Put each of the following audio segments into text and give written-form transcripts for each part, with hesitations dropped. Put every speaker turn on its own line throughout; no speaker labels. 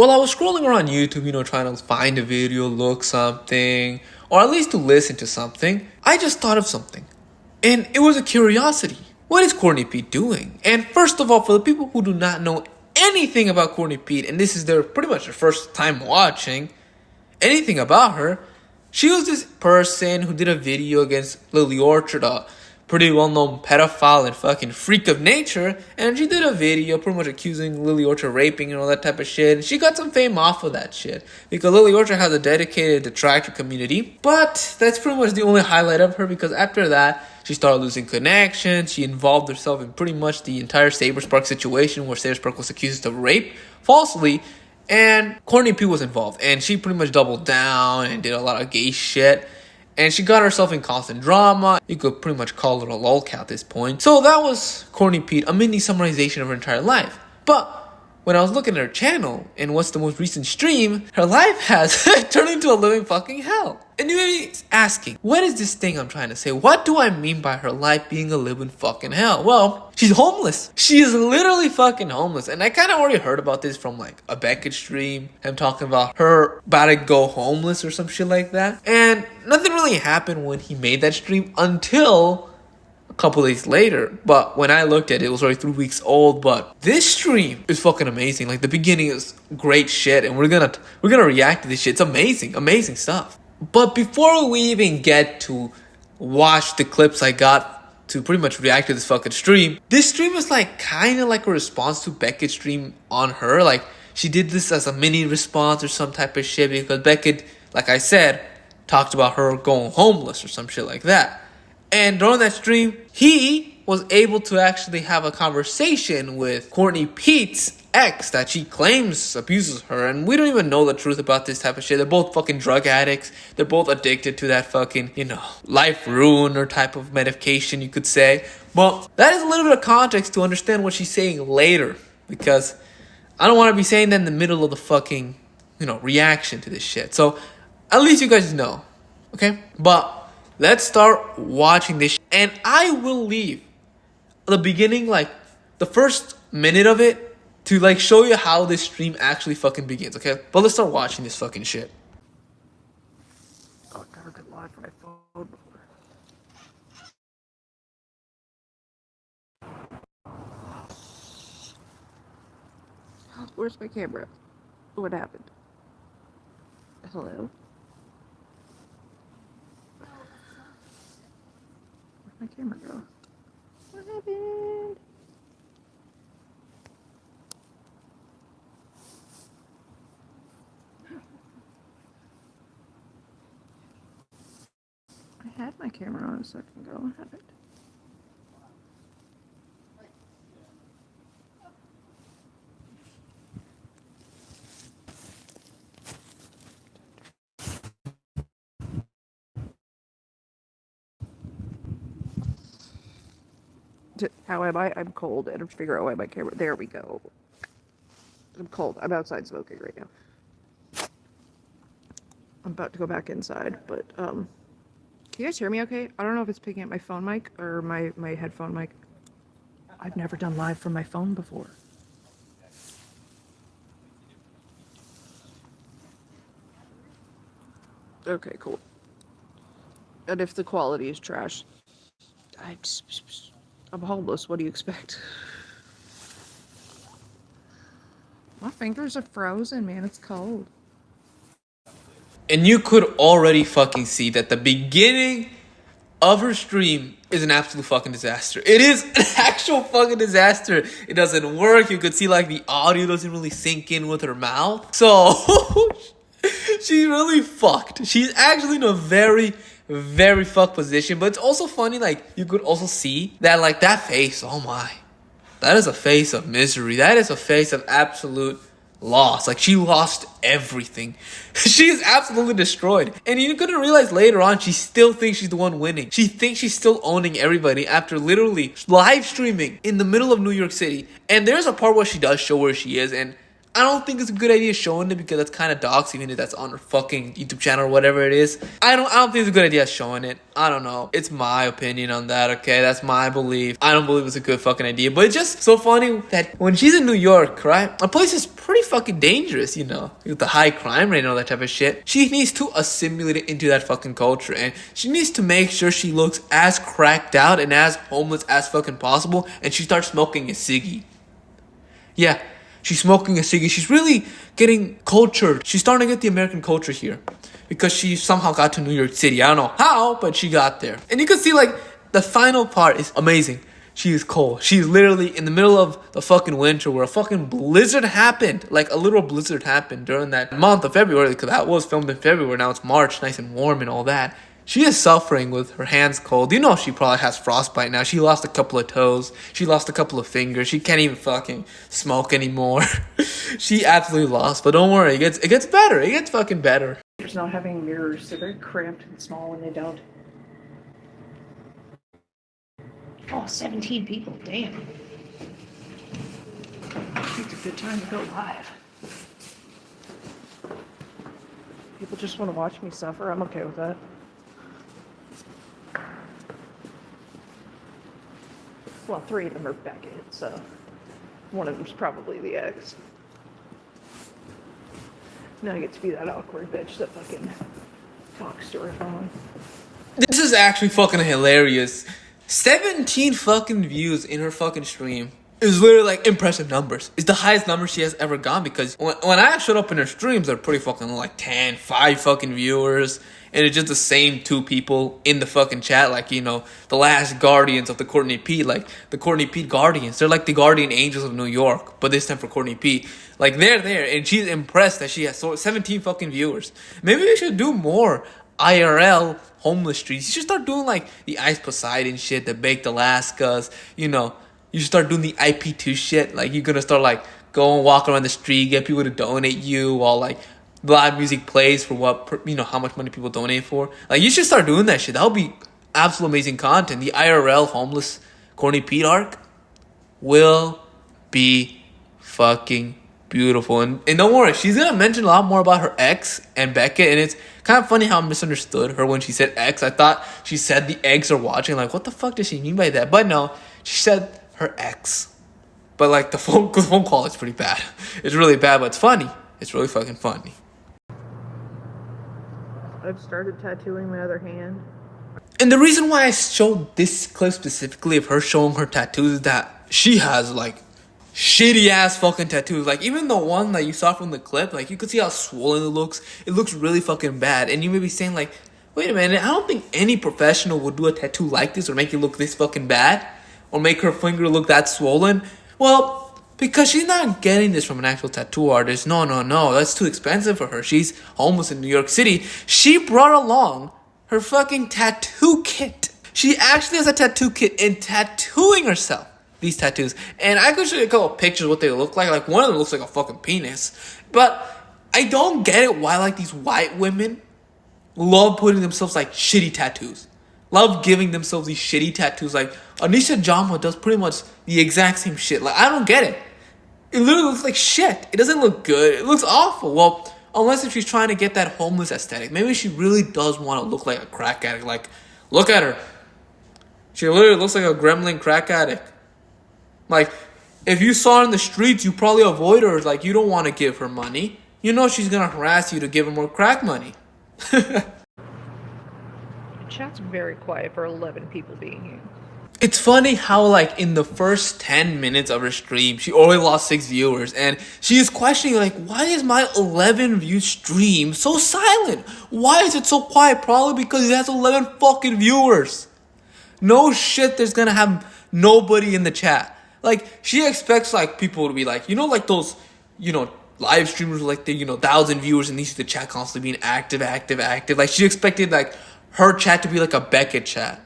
while I was scrolling around YouTube, trying to find a video, look something, or at least to listen to something, I just thought of something. And it was a curiosity. What is Courtney Peet doing? And first of all, for the people who do not know anything about Courtney Peet, and this is pretty much their first time watching anything about her, she was this person who did a video against Lily Orchard, a pretty well-known pedophile and fucking freak of nature, and she did a video pretty much accusing Lily Orchard raping and all that type of shit, and she got some fame off of that shit, because Lily Orchard has a dedicated detractor community, but that's pretty much the only highlight of her, because after that, she started losing connections. She involved herself in pretty much the entire Saber Spark situation, where Saber Spark was accused of rape falsely, and Courtney Peet was involved, and she pretty much doubled down and did a lot of gay shit. And she got herself in constant drama. You could pretty much call her a lolcat at this point. So that was Courtney Peet, a mini summarization of her entire life. But when I was looking at her channel and what's the most recent stream, her life has turned into a living fucking hell. And you may be asking, what is this thing I'm trying to say? What do I mean by her life being a living fucking hell? Well, she's homeless. She is literally fucking homeless. And I kind of already heard about this from like a Beckett stream. I'm talking about her about to go homeless or some shit like that. And nothing really happened when he made that stream until a couple days later. But when I looked at it, it was already 3 weeks old. But this stream is fucking amazing. Like the beginning is great shit, and we're gonna react to this shit. It's amazing stuff. But before we even get to watch the clips I got to pretty much react to this fucking stream, this stream is like kind of like a response to Beckett's stream on her. Like she did this as a mini response or some type of shit, because Beckett, like I said, talked about her going homeless or some shit like that. And during that stream, he was able to actually have a conversation with Courtney Peet's ex that she claims abuses her. And we don't even know the truth about this type of shit. They're both fucking drug addicts. They're both addicted to that fucking, life ruiner type of medication, you could say. But that is a little bit of context to understand what she's saying later. Because I don't want to be saying that in the middle of the fucking, reaction to this shit. So at least you guys know. Okay? But let's start watching this, and I will leave the beginning, like the first minute of it, to like show you how this stream actually fucking begins, okay? But let's start watching this fucking shit.
Oh, I've never been live from my phone before. Where's my camera? What happened? Hello? Where'd my camera go? What happened? I had my camera on a second ago. What happened? How am I? I'm cold. I don't figure out why my camera. There we go. I'm cold. I'm outside smoking right now. I'm about to go back inside, but can you guys hear me okay? I don't know if it's picking up my phone mic or my headphone mic. I've never done live from my phone before. Okay, cool. And if the quality is trash, I'm homeless. What do you expect? My fingers are frozen, man. It's cold.
And you could already fucking see that the beginning of her stream is an absolute fucking disaster. It is an actual fucking disaster. It doesn't work. You could see like the audio doesn't really sink in with her mouth. So she's really fucked. She's actually in a very, very fucked position. But it's also funny, like you could also see that like that face, oh my. That is a face of misery. That is a face of absolute loss. Like she lost everything. She is absolutely destroyed. And you couldn't realize later on she still thinks she's the one winning. She thinks she's still owning everybody after literally live streaming in the middle of New York City. And there's a part where she does show where she is, and I don't think it's a good idea showing it because that's kind of dogs, even if that's on her fucking YouTube channel or whatever it is. I don't think it's a good idea showing it. I don't know. It's my opinion on that, okay? That's my belief. I don't believe it's a good fucking idea. But it's just so funny that when she's in New York, right? A place is pretty fucking dangerous, you know, with the high crime rate and all that type of shit. She needs to assimilate it into that fucking culture. And she needs to make sure she looks as cracked out and as homeless as fucking possible. And she starts smoking a ciggy. Yeah. She's smoking a ciggy. She's really getting cultured. She's starting to get the American culture here. Because she somehow got to New York City. I don't know how, but she got there. And you can see, like, the final part is amazing. She is cold. She's literally in the middle of the fucking winter where a fucking blizzard happened. Like, a literal blizzard happened during that month of February. Because that was filmed in February. Now it's March, nice and warm and all that. She is suffering with her hands cold. You know she probably has frostbite now. She lost a couple of toes. She lost a couple of fingers. She can't even fucking smoke anymore. She absolutely lost. But don't worry, it gets better. It gets fucking better.
There's not having mirrors. They're very cramped and small when they don't. Oh, 17 people. Damn. It's a good time to go live. People just want to watch me suffer. I'm okay with that. Well, 3 of them are Beckett, so one of them's probably the ex. Now I get to be that awkward bitch that fucking talks to her phone.
This is actually fucking hilarious. 17 fucking views in her fucking stream is literally like impressive numbers. It's the highest number she has ever gone because when I showed up in her streams, they're pretty fucking like 10, 5 fucking viewers. And it's just the same 2 people in the fucking chat, like, you know, the last guardians of the Courtney Peet, like the Courtney Peet guardians. They're like the guardian angels of New York, but this time for Courtney Peet. Like, they're there, and she's impressed that she has 17 fucking viewers. Maybe we should do more IRL homeless streets. You should start doing, like, the Ice Poseidon shit, the Baked Alaskas, you know. You should start doing the IP2 shit. Like, you're gonna start, like, go and walk around the street, get people to donate you while, like, live music plays for what, you know, how much money people donate for. Like, you should start doing that shit. That would be absolute amazing content. The IRL homeless Courtney Peet arc will be fucking beautiful. And don't worry, she's gonna mention a lot more about her ex and Beckett. And it's kind of funny how I misunderstood her when she said ex. I thought she said the eggs are watching. Like, what the fuck does she mean by that? But no, she said her ex. But like the phone call is pretty bad. It's really bad, but it's funny. It's really fucking funny.
I've started tattooing my other hand.
And the reason why I showed this clip specifically of her showing her tattoos is that she has, like, shitty ass fucking tattoos. Like, even the one that you saw from the clip, like, you could see how swollen it looks. It looks really fucking bad. And you may be saying, like, wait a minute, I don't think any professional would do a tattoo like this or make it look this fucking bad. Or make her finger look that swollen. Well, because she's not getting this from an actual tattoo artist. No. That's too expensive for her. She's homeless in New York City. She brought along her fucking tattoo kit. She actually has a tattoo kit and tattooing herself these tattoos. And I could show you a couple of pictures of what they look like. Like, one of them looks like a fucking penis. But I don't get it why, like, these white women love putting themselves, like, shitty tattoos. Love giving themselves these shitty tattoos. Like, Anisha Jama does pretty much the exact same shit. Like, I don't get it. It literally looks like shit. It doesn't look good. It looks awful. Well, unless if she's trying to get that homeless aesthetic. Maybe she really does want to look like a crack addict. Like, look at her. She literally looks like a gremlin crack addict. Like, if you saw her in the streets, you probably avoid her. Like, you don't want to give her money. You know she's going to harass you to give her more crack money.
The chat's very quiet for 11 people being here.
It's funny how, like, in the first 10 minutes of her stream, she already lost 6 viewers. And she is questioning, like, why is my 11-view stream so silent? Why is it so quiet? Probably because it has 11 fucking viewers. No shit, there's gonna have nobody in the chat. Like, she expects, like, people to be like, you know, like those, you know, live streamers, like, they, you know, 1,000 viewers and these the chat constantly being active. Like, she expected, like, her chat to be like a Beckett chat.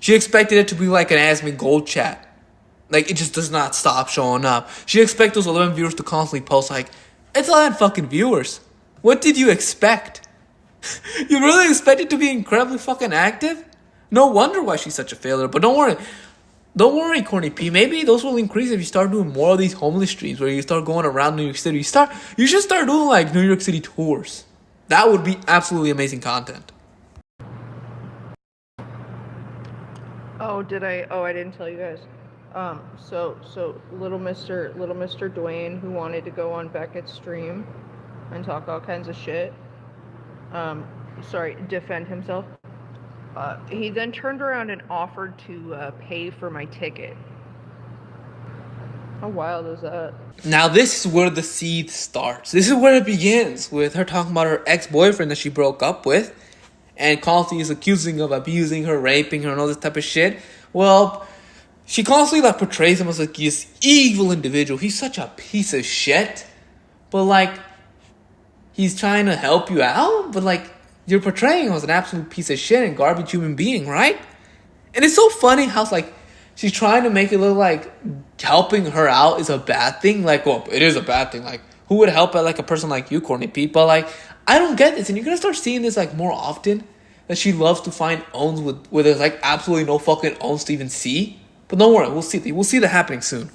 She expected it to be like an Asmin Gold chat. Like, it just does not stop showing up. She expects those 11 viewers to constantly post, like, it's 11 fucking viewers. What did you expect? You really expect it to be incredibly fucking active? No wonder why she's such a failure. But don't worry. Don't worry, Courtney P. Maybe those will increase if you start doing more of these homeless streams where you start going around New York City. You should start doing like New York City tours. That would be absolutely amazing content.
Oh, did I? Oh, I didn't tell you guys. So little Mr. Dwayne, who wanted to go on Beckett's stream and talk all kinds of shit. Defend himself. He then turned around and offered to pay for my ticket. How wild is that?
Now this is where the seed starts. This is where it begins, with her talking about her ex-boyfriend that she broke up with, and constantly is accusing of abusing her, raping her, and all this type of shit. Well, she constantly like portrays him as like this evil individual. He's such a piece of shit. But like, he's trying to help you out, but like, you're portraying him as an absolute piece of shit and garbage human being, right? And it's so funny how like she's trying to make it look like helping her out is a bad thing. Like, well, it is a bad thing. Like, who would help like a person like you, Courtney Pete? But like, I don't get this, and you're gonna start seeing this like more often. That she loves to find owns where there's like absolutely no fucking owns to even see. But don't worry, we'll see. We'll see that happening soon.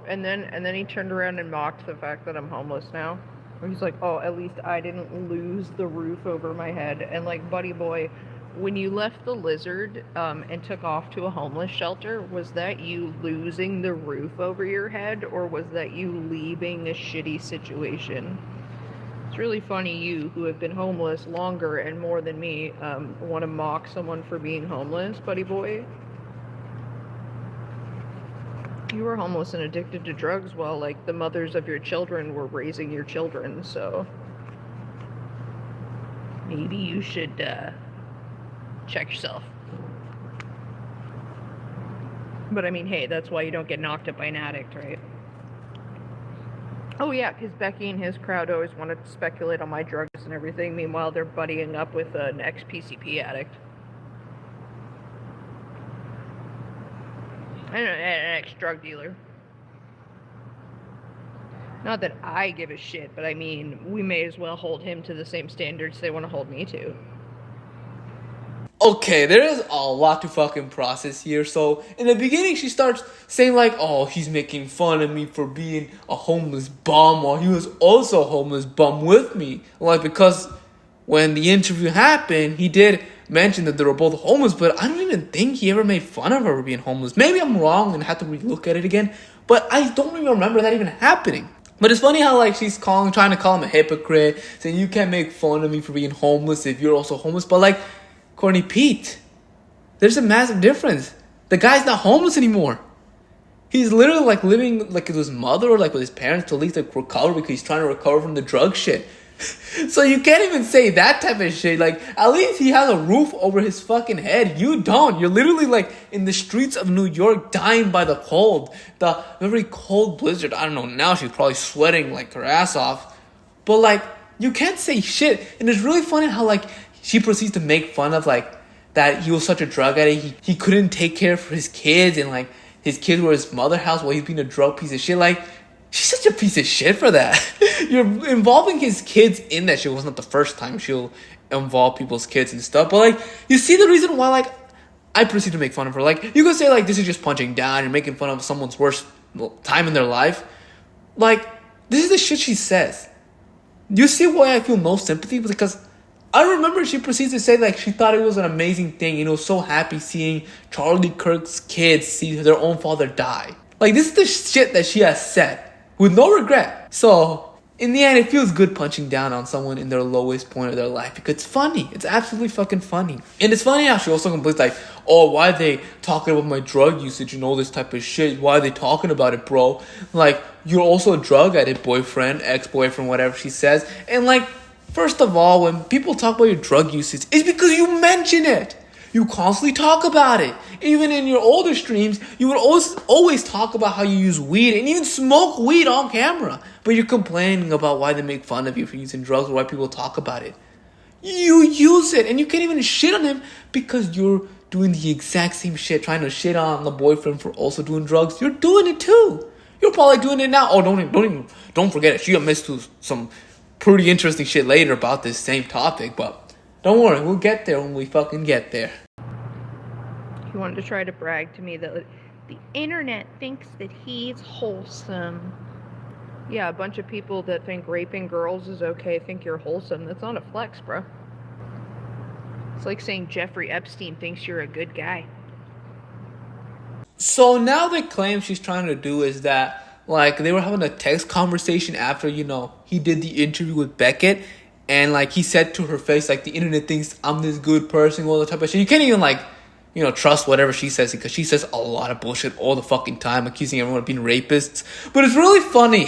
And then he turned around and mocked the fact that I'm homeless now. He's like, oh, at least I didn't lose the roof over my head. And like, buddy boy, when you left the Lizard and took off to a homeless shelter, was that you losing the roof over your head, or was that you leaving a shitty situation? It's really funny you, who have been homeless longer and more than me, want to mock someone for being homeless, buddy boy. You were homeless and addicted to drugs while, like, the mothers of your children were raising your children, so maybe you should check yourself. But I mean, hey, that's why you don't get knocked up by an addict, right? Oh yeah, because Becky and his crowd always wanted to speculate on my drugs and everything. Meanwhile, they're buddying up with an ex-PCP addict. And an ex-drug dealer. Not that I give a shit, but I mean, we may as well hold him to the same standards they want to hold me to.
Okay, there is a lot to fucking process here. So, in the beginning, she starts saying like, oh, he's making fun of me for being a homeless bum, while he was also a homeless bum with me. Like, because when the interview happened, he did mention that they were both homeless, but I don't even think he ever made fun of her for being homeless. Maybe I'm wrong and have to relook at it again, but I don't even remember that even happening. But it's funny how like she's trying to call him a hypocrite, saying you can't make fun of me for being homeless if you're also homeless. But like, Courtney Pete, there's a massive difference. The guy's not homeless anymore. He's literally like living like with his mother or like with his parents to at least like recover, because he's trying to recover from the drug shit. So you can't even say that type of shit. Like, at least he has a roof over his fucking head. You don't. You're literally like in the streets of New York dying by the cold. The very cold blizzard. I don't know, now she's probably sweating like her ass off. But like, you can't say shit. And it's really funny how like she proceeds to make fun of like that he was such a drug addict. He couldn't take care of his kids, and like his kids were his mother's house while he's being a drug piece of shit. Like, she's such a piece of shit for that. You're involving his kids in that shit. It was not the first time she'll involve people's kids and stuff. But like, you see the reason why like I proceed to make fun of her. Like, you could say like this is just punching down. You're making fun of someone's worst time in their life. Like, this is the shit she says. You see why I feel no sympathy? Because I remember she proceeds to say like she thought it was an amazing thing. You know, so happy seeing Charlie Kirk's kids see their own father die. Like, this is the shit that she has said with no regret. So, in the end, it feels good punching down on someone in their lowest point of their life, because it's funny. It's absolutely fucking funny. And it's funny how she also complains like, oh, why are they talking about my drug usage and all this type of shit? Why are they talking about it, bro? Like, you're also a drug addict, boyfriend, ex-boyfriend, whatever she says. And like, first of all, when people talk about your drug usage, it's because you mention it. You constantly talk about it. Even in your older streams, you would always talk about how you use weed and even smoke weed on camera. But you're complaining about why they make fun of you for using drugs or why people talk about it. You use it, and you can't even shit on him because you're doing the exact same shit, trying to shit on the boyfriend for also doing drugs. You're doing it too. You're probably doing it now. Oh, don't forget it. She admits to some pretty interesting shit later about this same topic, but don't worry, we'll get there when we fucking get there.
He wanted to try to brag to me that The internet thinks that he's wholesome. Yeah, a bunch of people that think raping girls is okay think you're wholesome. That's not a flex, bro. It's like saying Jeffrey Epstein thinks you're a good guy.
So now the claim she's trying to do is that, like, they were having a text conversation after, he did the interview with Beckett. And, like, he said to her face, like, the internet thinks I'm this good person, all the type of shit. You can't even, like, trust whatever she says, because she says a lot of bullshit all the fucking time, accusing everyone of being rapists. But it's really funny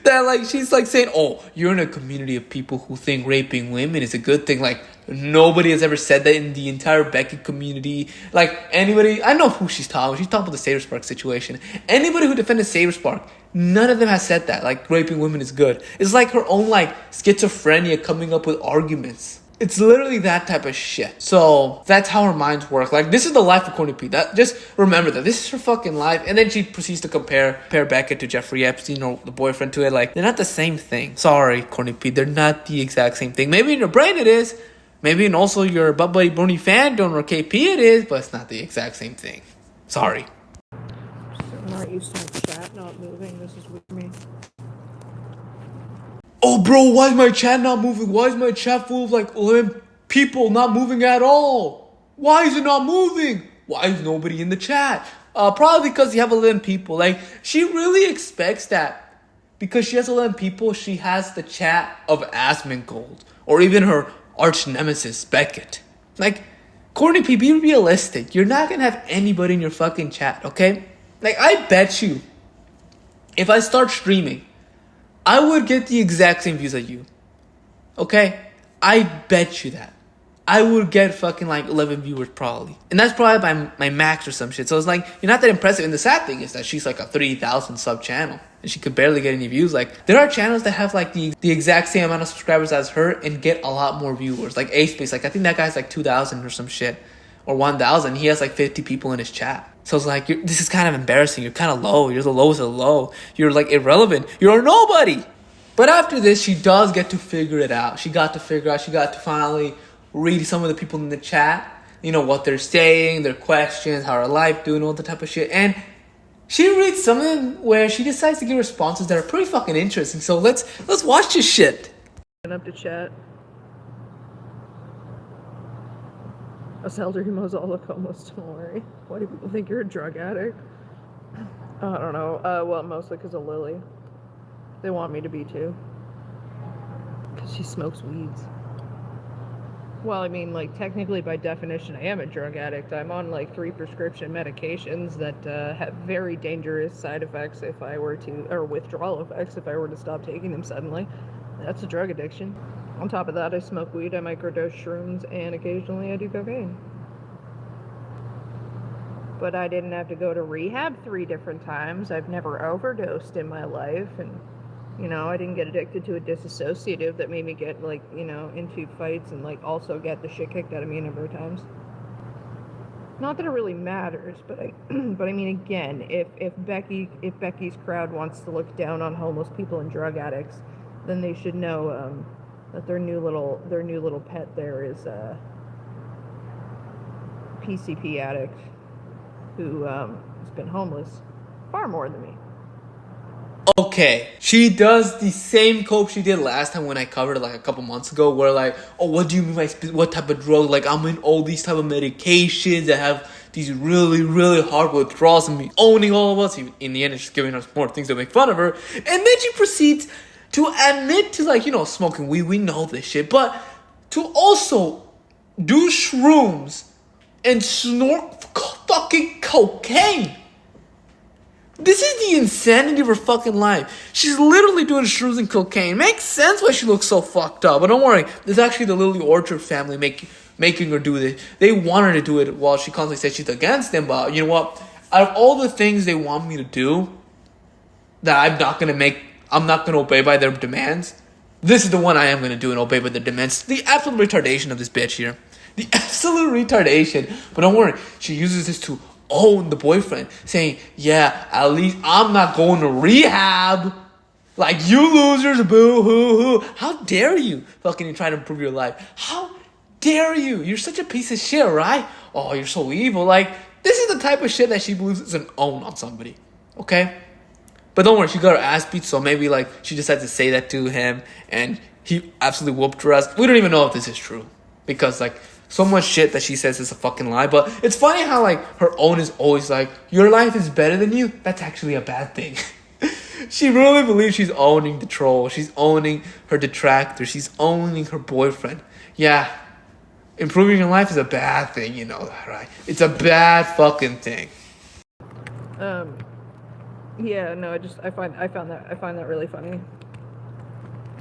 that, like, she's, like, saying, oh, you're in a community of people who think raping women is a good thing. Like, nobody has ever said that in the entire Beckett community. Like, anybody, I know who she's talking about. She's talking about the Saber Spark situation. Anybody who defended Saber Spark, none of them has said that, like, raping women is good. It's like her own, like, schizophrenia coming up with arguments. It's literally that type of shit. So that's how her minds work. Like, this is the life of Courtney Peet. Just remember that this is her fucking life. And then she proceeds to compare Beckett to Jeffrey Epstein, or the boyfriend, to it. Like, they're not the same thing. Sorry, Courtney Peet. They're not the exact same thing. Maybe in your brain it is. Maybe in also your Butt Buddy Brony fandom or KP it is. But it's not the exact same thing. Sorry.
I'm not used to my chat not moving. This is with me.
Oh, bro, why is my chat not moving? Why is my chat full of, like, 11 people not moving at all? Why is it not moving? Why is nobody in the chat? Probably because you have 11 people. Like, she really expects that because she has 11 people, she has the chat of Asmongold, or even her arch nemesis, Beckett. Like, Courtney P, be realistic. You're not going to have anybody in your fucking chat, okay? Like, I bet you, if I start streaming, I would get the exact same views as you. Okay? I bet you that. I would get fucking like 11 viewers probably. And that's probably by my max or some shit. So it's like, you're not that impressive. And the sad thing is that she's like a 30,000 sub channel. And she could barely get any views. Like, there are channels that have like the exact same amount of subscribers as her and get a lot more viewers. Like A-Space, like I think that guy's like 2,000 or some shit. Or 1,000. He has like 50 people in his chat. So it's like, this is kind of embarrassing. You're kind of low. You're the lowest of the low. You're like irrelevant. You're a nobody. But after this, she does get to figure it out. She got to finally read some of the people in the chat. What they're saying, their questions, how her life doing, all the type of shit. And she reads something where she decides to give responses that are pretty fucking interesting. So let's watch this shit.
Up to chat. Zelda Mozilla almost, don't worry. Why do people think you're a drug addict? I don't know. Well, mostly because of Lily. They want me to be too. Because she smokes weeds. Well, I mean, like, technically, by definition, I am a drug addict. I'm on, like, 3 prescription medications that have very dangerous side effects if I were to, or withdrawal effects if I were to stop taking them suddenly. That's a drug addiction. On top of that, I smoke weed, I microdose shrooms, and occasionally I do cocaine. But I didn't have to go to rehab 3 different times. I've never overdosed in my life, and, I didn't get addicted to a disassociative that made me get, like, into fights and, like, also get the shit kicked out of me a number of times. Not that it really matters, but I mean, again, if Becky's crowd wants to look down on homeless people and drug addicts, then they should know, that their new little pet there is a PCP addict who has been homeless far more than me.
Okay, she does the same cope she did last time when I covered it like a couple months ago, where like, oh, what do you mean by what type of drug? Like, I'm in all these type of medications that have these really, really hard withdrawals, and me owning all of us. In the end, it's just giving us more things to make fun of her. And then she proceeds to admit to, like, smoking weed. We know this shit. But to also do shrooms and snort fucking cocaine. This is the insanity of her fucking life. She's literally doing shrooms and cocaine. Makes sense why she looks so fucked up. But don't worry, it's actually the Lily Orchard family making her do this. They want her to do it while she constantly says she's against them. But you know what? Out of all the things they want me to do that I'm not going to obey by their demands, this is the one I am going to do and obey by their demands. The absolute retardation of this bitch here. The absolute retardation. But don't worry, she uses this to own the boyfriend, saying, yeah, at least I'm not going to rehab. Like, you losers, boo-hoo-hoo. How dare you fucking try to improve your life? How dare you? You're such a piece of shit, right? Oh, you're so evil. Like, This is the type of shit that she believes is an own on somebody. Okay? But don't worry, she got her ass beat, so maybe like she just had to say that to him and he absolutely whooped her ass. We don't even know if this is true. Because like so much shit that she says is a fucking lie. But it's funny how like her own is always like, your life is better than you. That's actually a bad thing. She really believes she's owning the troll. She's owning her detractor. She's owning her boyfriend. Yeah. Improving your life is a bad thing, you know that, right? It's a bad fucking thing.
Yeah, no, I find that really funny.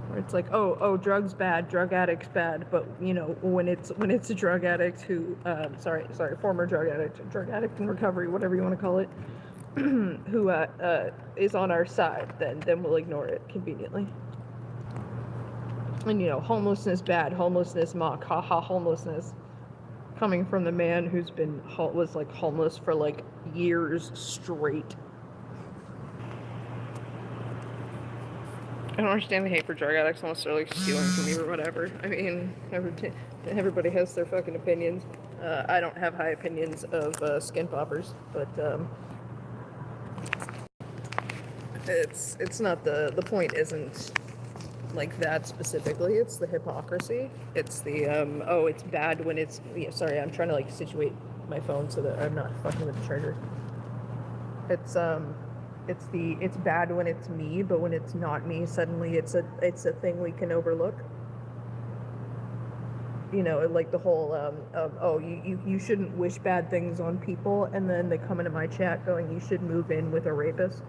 Where it's like, oh, drugs bad, drug addicts bad, but you know, when it's a drug addict who, former drug addict in recovery, whatever you want to call it, who is on our side, then we'll ignore it conveniently. And you know, homelessness bad, homelessness mock, haha, homelessness. Coming from the man who's was like homeless for like years straight. I don't understand the hate for drug addicts unless they're like stealing from you or whatever. I mean, everybody has their fucking opinions. I don't have high opinions of skin poppers, but it's not the point isn't like that specifically. It's the hypocrisy. It's the it's bad when it's sorry, I'm trying to like situate my phone so that I'm not fucking with the charger. It's bad when it's me, but when it's not me, suddenly it's a thing we can overlook. You know, like the whole you shouldn't wish bad things on people, and then they come into my chat going, you should move in with a rapist.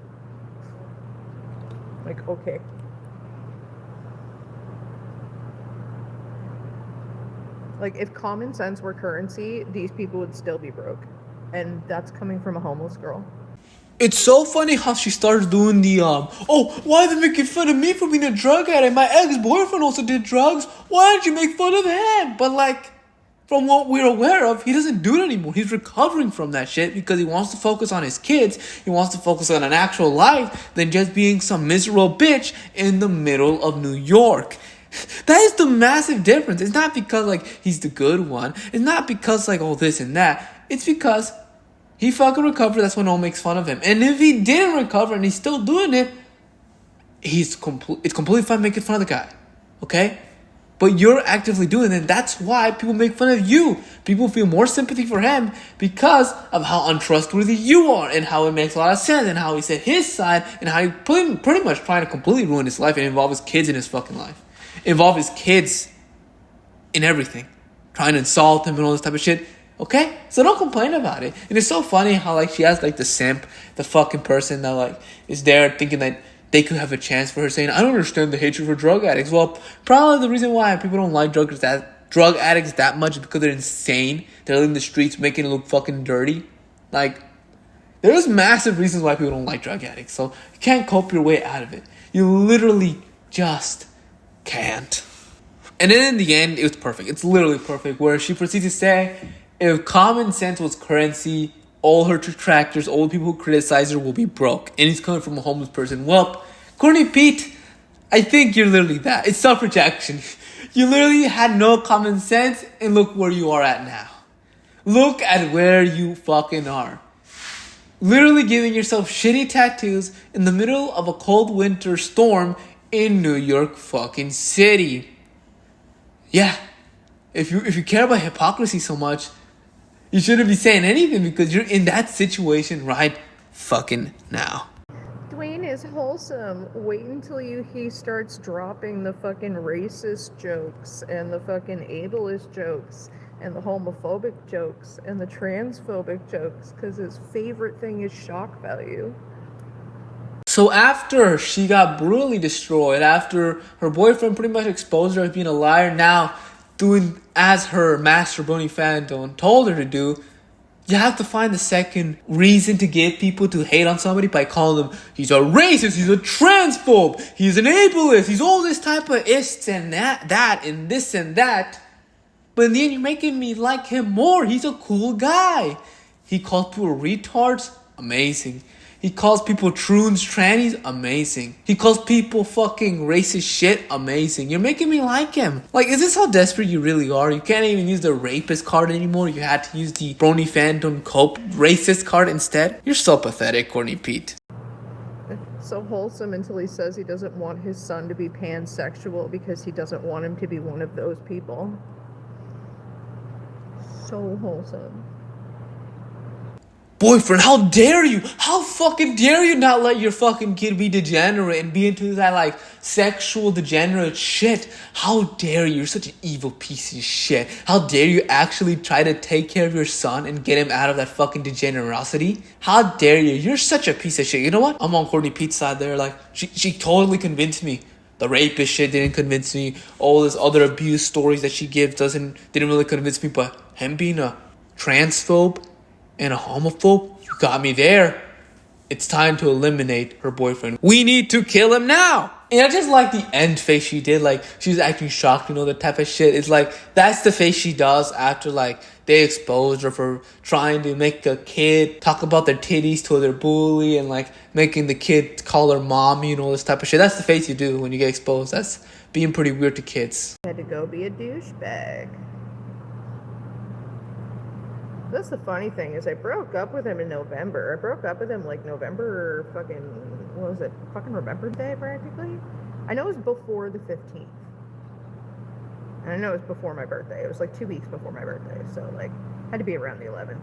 Like, okay. Like, if common sense were currency, these people would still be broke. And that's coming from a homeless girl.
It's so funny how she starts doing the, why are they making fun of me for being a drug addict? My ex-boyfriend also did drugs. Why don't you make fun of him? But, like, from what we're aware of, he doesn't do it anymore. He's recovering from that shit because he wants to focus on his kids. He wants to focus on an actual life than just being some miserable bitch in the middle of New York. That is the massive difference. It's not because, like, he's the good one. It's not because, like, this and that. It's because he fucking recovered. That's when no one makes fun of him. And if he didn't recover and he's still doing it, it's completely fine making fun of the guy. Okay? But you're actively doing it. And that's why people make fun of you. People feel more sympathy for him because of how untrustworthy you are and how it makes a lot of sense and how he said his side and how he pretty much trying to completely ruin his life and involve his kids in his fucking life. Involve his kids in everything. Trying to insult him and all this type of shit. Okay? So don't complain about it. And it's so funny how, like, she has, like, the simp, the fucking person that, like, is there thinking that they could have a chance for her, saying, I don't understand the hatred for drug addicts. Well, probably the reason why people don't like drug addicts that much is because they're insane. They're in the streets making it look fucking dirty. Like, there's massive reasons why people don't like drug addicts. So you can't cope your way out of it. You literally just can't. And then in the end, it was perfect. It's literally perfect. Where she proceeds to say, if common sense was currency, all her detractors, all the people who criticize her will be broke. And it's coming from a homeless person. Well, Courtney Peet, I think you're literally that. It's self-rejection. You literally had no common sense, and look where you are at now. Look at where you fucking are. Literally giving yourself shitty tattoos in the middle of a cold winter storm in New York fucking City. Yeah. If you care about hypocrisy so much, you shouldn't be saying anything because you're in that situation right fucking now.
Dwayne is wholesome. Wait until he starts dropping the fucking racist jokes and the fucking ableist jokes and the homophobic jokes and the transphobic jokes, because his favorite thing is shock value.
So after she got brutally destroyed, after her boyfriend pretty much exposed her as being a liar, now doing as her master Bernie Fandom told her to do, you have to find the second reason to get people to hate on somebody by calling them, he's a racist, he's a transphobe, he's an ableist, he's all this type of ists and that and this and that. But in the end, you're making me like him more. He's a cool guy. He calls people retards. Amazing. He calls people troons, trannies, amazing. He calls people fucking racist shit, amazing. You're making me like him. Like, is this how desperate you really are? You can't even use the rapist card anymore. You had to use the Brony fan don't cope racist card instead. You're so pathetic, Courtney Pete.
So wholesome until he says he doesn't want his son to be pansexual because he doesn't want him to be one of those people. So wholesome.
Boyfriend, how dare you? How fucking dare you not let your fucking kid be degenerate and be into that, like, sexual degenerate shit? How dare you? You're such an evil piece of shit. How dare you actually try to take care of your son and get him out of that fucking degenerosity? How dare you? You're such a piece of shit. You know what? I'm on Courtney Pete's side there. Like, she totally convinced me. The rapist shit didn't convince me. All this other abuse stories that she gives didn't really convince me. But him being a transphobe and a homophobe, you got me there. It's time to eliminate her boyfriend. We need to kill him now. And I just like the end face she did. Like, she was acting shocked, the type of shit. It's like, that's the face she does after, like, they exposed her for trying to make a kid talk about their titties to their bully and, like, making the kid call her mommy and all this type of shit. That's the face you do when you get exposed. That's being pretty weird to kids.
Had to go be a douchebag. That's the funny thing is I broke up with him in November. I broke up with him like November fucking, what was it? Fucking Remembrance Day practically? I know it was before the 15th. And I know it was before my birthday. It was like 2 weeks before my birthday. So like, had to be around the 11th.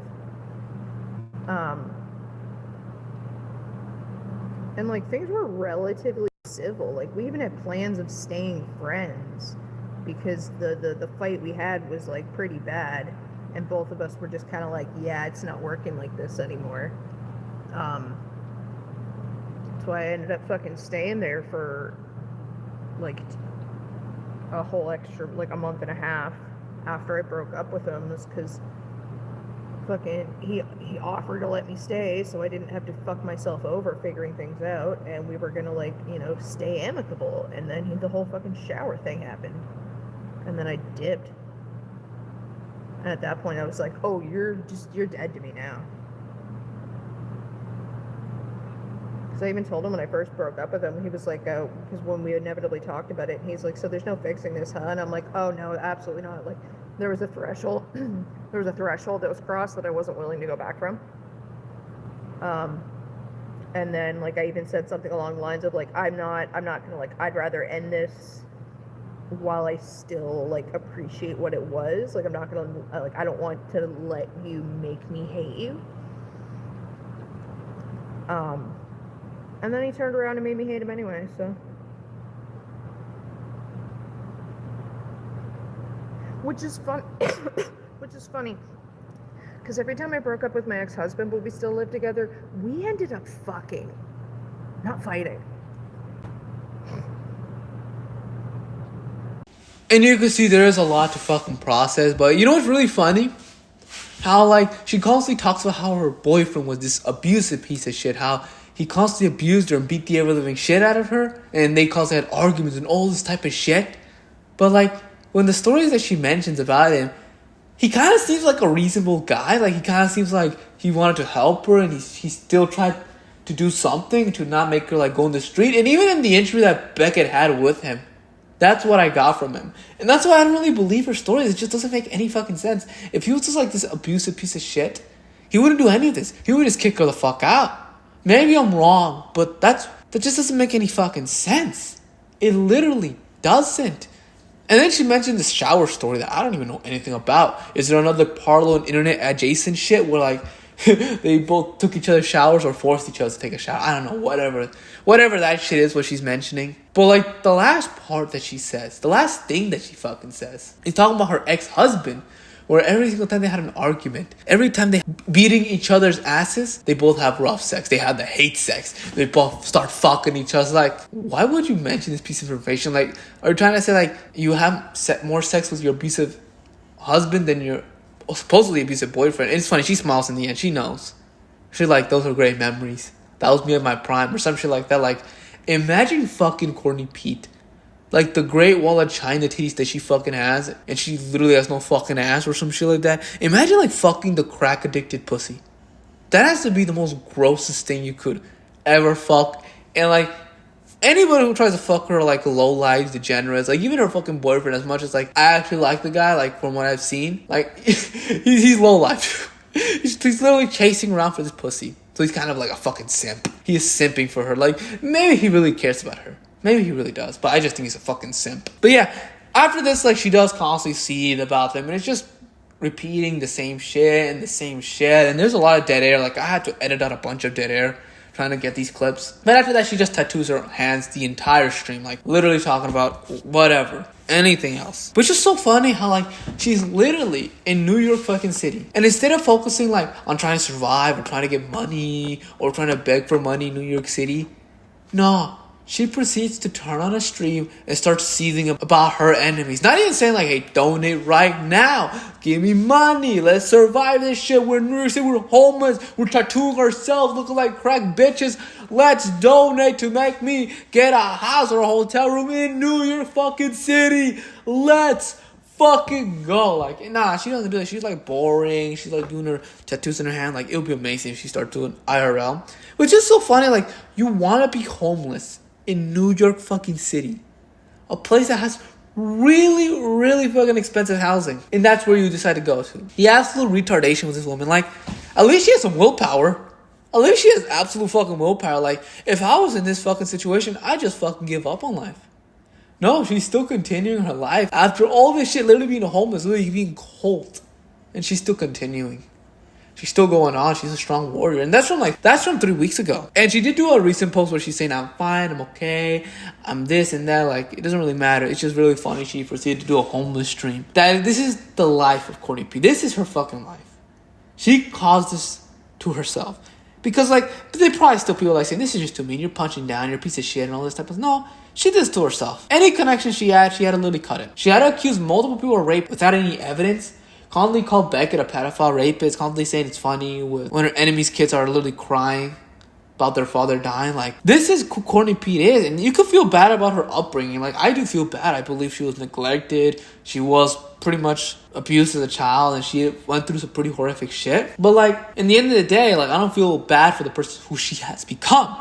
And like things were relatively civil. Like we even had plans of staying friends because the fight we had was like pretty bad. And both of us were just kind of like, yeah, it's not working like this anymore. That's why I ended up fucking staying there for like a whole extra, like a month and a half after I broke up with him, was because fucking he offered to let me stay so I didn't have to fuck myself over figuring things out, and we were gonna like, stay amicable. And then the whole fucking shower thing happened, and then I dipped. And at that point, I was like, oh, you're dead to me now. Because I even told him when I first broke up with him, he was like, oh, because when we inevitably talked about it, he's like, so there's no fixing this, huh? And I'm like, oh, no, absolutely not. Like, there was a threshold. There was a threshold that was crossed that I wasn't willing to go back from. And then, like, I even said something along the lines of, like, I'm not gonna, like, I'd rather end this while I still like appreciate what it was. Like I'm not gonna like, I don't want to let you make me hate you. And then he turned around and made me hate him anyway, so. Which is funny because every time I broke up with my ex-husband but we still lived together, we ended up fucking, not fighting.
And you can see there is a lot to fucking process. But you know what's really funny? How, like, she constantly talks about how her boyfriend was this abusive piece of shit. How he constantly abused her and beat the ever-living shit out of her. And they constantly had arguments and all this type of shit. But, like, when the stories that she mentions about him, he kind of seems like a reasonable guy. Like, he kind of seems like he wanted to help her. And he still tried to do something to not make her, like, go in the street. And even in the interview that Beckett had with him, that's what I got from him. And that's why I don't really believe her stories. It just doesn't make any fucking sense. If he was just like this abusive piece of shit, he wouldn't do any of this. He would just kick her the fuck out. Maybe I'm wrong, but that just doesn't make any fucking sense. It literally doesn't. And then she mentioned this shower story that I don't even know anything about. Is there another Parlo and internet adjacent shit where like they both took each other's showers or forced each other to take a shower? I don't know, whatever that shit is what she's mentioning. But like the last part that she says, the last thing that she fucking says is talking about her ex-husband, where every single time they had an argument, every time they beating each other's asses, they both have rough sex. They have the hate sex. They both start fucking each other. Like, why would you mention this piece of information? Like, are you trying to say like you have more sex with your abusive husband than your supposedly abusive boyfriend? And it's funny, she smiles in the end. She knows. She's like, those are great memories. That was me at my prime or some shit like that. Like, imagine fucking Courtney Peet. Like the Great Wall of China titties that she fucking has, and she literally has no fucking ass or some shit like that. Imagine like fucking the crack addicted pussy. that has to be the most grossest thing you could ever fuck. And like, anybody who tries to fuck her, like, low lives, degenerates, like, even her fucking boyfriend, as much as, like, I actually like the guy, like, from what I've seen, like, he's low life. He's literally chasing around for this pussy. So he's kind of like a fucking simp. He is simping for her. Like, maybe he really cares about her. Maybe he really does. But I just think he's a fucking simp. But yeah, after this, like, she does constantly seethe about them. And it's just repeating the same shit and the same shit. And there's a lot of dead air. Like, I had to edit out a bunch of dead air trying to get these clips. But after that, she just tattoos her hands the entire stream. Like, literally talking about whatever. Anything else. Which is so funny how, like, she's literally in New York fucking City. And instead of focusing, like, on trying to survive or trying to get money or trying to beg for money in New York City, no. She proceeds to turn on a stream and start seething about her enemies. Not even saying like, hey, donate right now. Give me money. Let's survive this shit. We're in New York City. We're homeless. We're tattooing ourselves looking like crack bitches. Let's donate to make me get a house or a hotel room in New York fucking City. Let's fucking go. Like, nah, she doesn't do that. She's like boring. She's like doing her tattoos in her hand. Like, it would be amazing if she started doing IRL. Which is so funny. Like, you want to be homeless in New York fucking City, a place that has really, really fucking expensive housing, and that's where you decide to go to. The absolute retardation with this woman. Like, at least she has some willpower. At least she has absolute fucking willpower. Like, if I was in this fucking situation, I'd just fucking give up on life. No, she's still continuing her life after all this shit, literally being homeless, literally being cold, and she's still continuing. She's still going on. She's a strong warrior. And that's from 3 weeks ago. And she did do a recent post where she's saying, I'm fine, I'm okay, I'm this and that. Like, it doesn't really matter. It's just really funny she proceeded to do a homeless stream. This is the life of Courtney Peet. This is her fucking life. She caused this to herself. Because, like, they probably still people like saying, this is just too mean. You're punching down. You're a piece of shit and all this type of... No, she did this to herself. Any connection she had to literally cut it. She had to accuse multiple people of rape without any evidence. Constantly called Beckett a pedophile rapist. Constantly saying it's funny when her enemy's kids are literally crying about their father dying. Like, this is who Courtney Peet is. And you could feel bad about her upbringing. Like, I do feel bad. I believe she was neglected. She was pretty much abused as a child. And she went through some pretty horrific shit. But, like, in the end of the day, like, I don't feel bad for the person who she has become.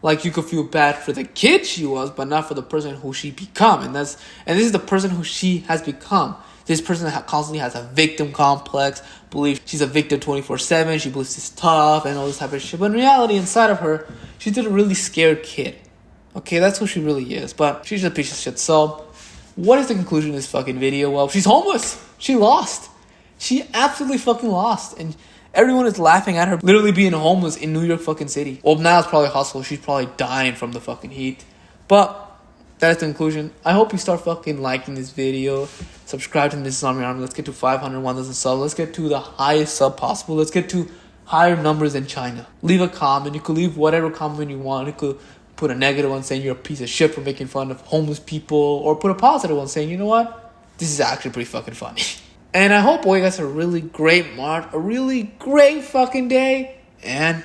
Like, you could feel bad for the kid she was, but not for the person who she become. And this is the person who she has become. This person that constantly has a victim complex, believes she's a victim 24/7, she believes she's tough and all this type of shit. But in reality, inside of her, she's just a really scared kid. Okay, that's who she really is. But she's just a piece of shit. So, what is the conclusion of this fucking video? Well, she's homeless. She lost. She absolutely fucking lost. And everyone is laughing at her literally being homeless in New York fucking City. Well, now it's probably hustle. She's probably dying from the fucking heat. But that is the conclusion. I hope you start fucking liking this video. Subscribe to Mrs. Army Army. Let's get to 501,000 subs. Let's get to the highest sub possible. Let's get to higher numbers than China. Leave a comment. You could leave whatever comment you want. You could put a negative one saying you're a piece of shit for making fun of homeless people. Or put a positive one saying, you know what? This is actually pretty fucking funny. And I hope all you guys have a really great March. A really great fucking day. And